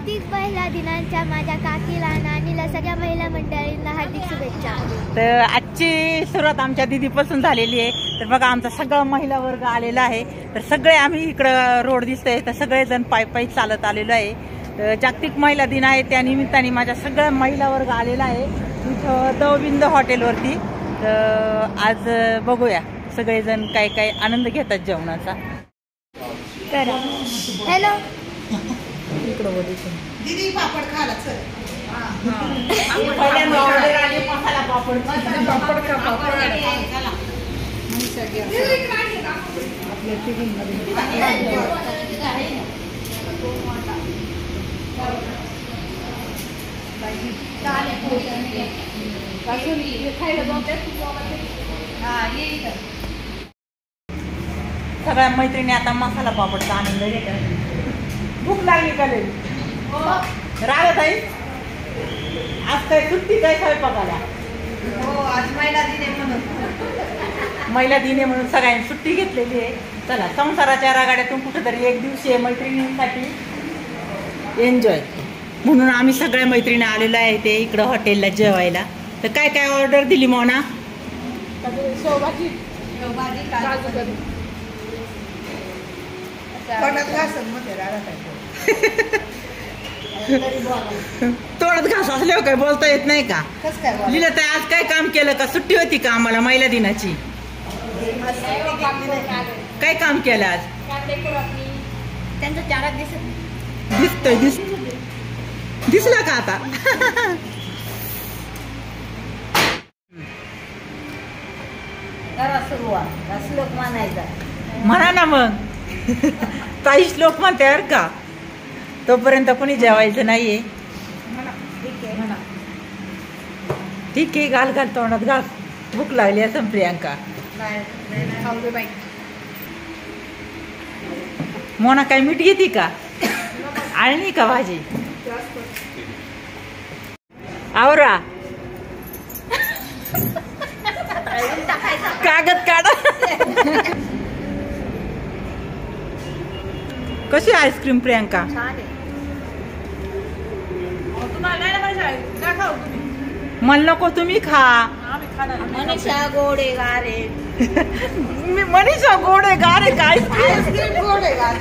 जागतिक महिला दिनाच्या माझ्या काकीला नानीला सगळ्या महिला मंडळींना हार्दिक शुभेच्छा। तर आजची सुरुवात आमच्या दीदीपासून झालेली आहे। तर बघा आमचा सगळा महिला वर्ग आलेला आहे। तर सगळे आम्ही इकडं रोड दिसतोय तर सगळेजण पायी चालत आलेलो आहे। तर जागतिक महिला दिन आहे त्या निमित्ताने माझ्या सगळ्या महिला वर्ग आलेला आहे इथं दवबिंद हॉटेलवरती। तर आज बघूया सगळेजण काय काय आनंद घेतात जेवणाचा। हॅलो इकडं दीदी पापड खाला चल। पहिल्यांदा ऑर्डर आली मसाला पापड का पापड आपल्या टिफिनमध्ये सगळ्या मैत्रिणी आता मसाला पापडचा आनंद घेतात। भूक लागली का लई? रागत आहे आज काय सुट्टी काय स्वयंपाकाला? हो आज महिला दिन आहे म्हणून। महिला दिन आहे म्हणून सगळ्यांनी सुट्टी घेतलेली आहे। चला संसाराच्या रागाड्यातून कुठेतरी एक दिवशी मैत्रिणींसाठी एन्जॉय म्हणून आम्ही सगळ्या मैत्रिणी आलेलो आहे ते इकडं हॉटेलला जेवायला। तर काय काय ऑर्डर दिली मोना? शेवभाजी काजू करी तोंडात घासन मध्ये राहत आहे। तोंडात घास असल्यावर काय बोलता येत नाही का? कस काय लिहिलं तर आज काय काम केलं का? सुट्टी होती का आम्हाला महिला दिनाची? काय काम केलं आज? त्यांचा चारा दिसतोय दिसला का आता? सुरुवात श्लोक म्हणायचा म्हणा ना मग ताई श्लोक म्हणते बरं का? तोपर्यंत कोणी जेवायचं नाहीये। ठीक आहे घाल तोंडात घाल। भूक लागली असं प्रियांका। मोना काय मीठ घेते का? आळणी का भाजी? आवरा कागद काढा। कशी आईस्क्रीम प्रियांका? मला नको तुम्ही खा। मनीषा गोडे गारे मनीषा गोडे गारे का आईस्क्रीम गोडे गारे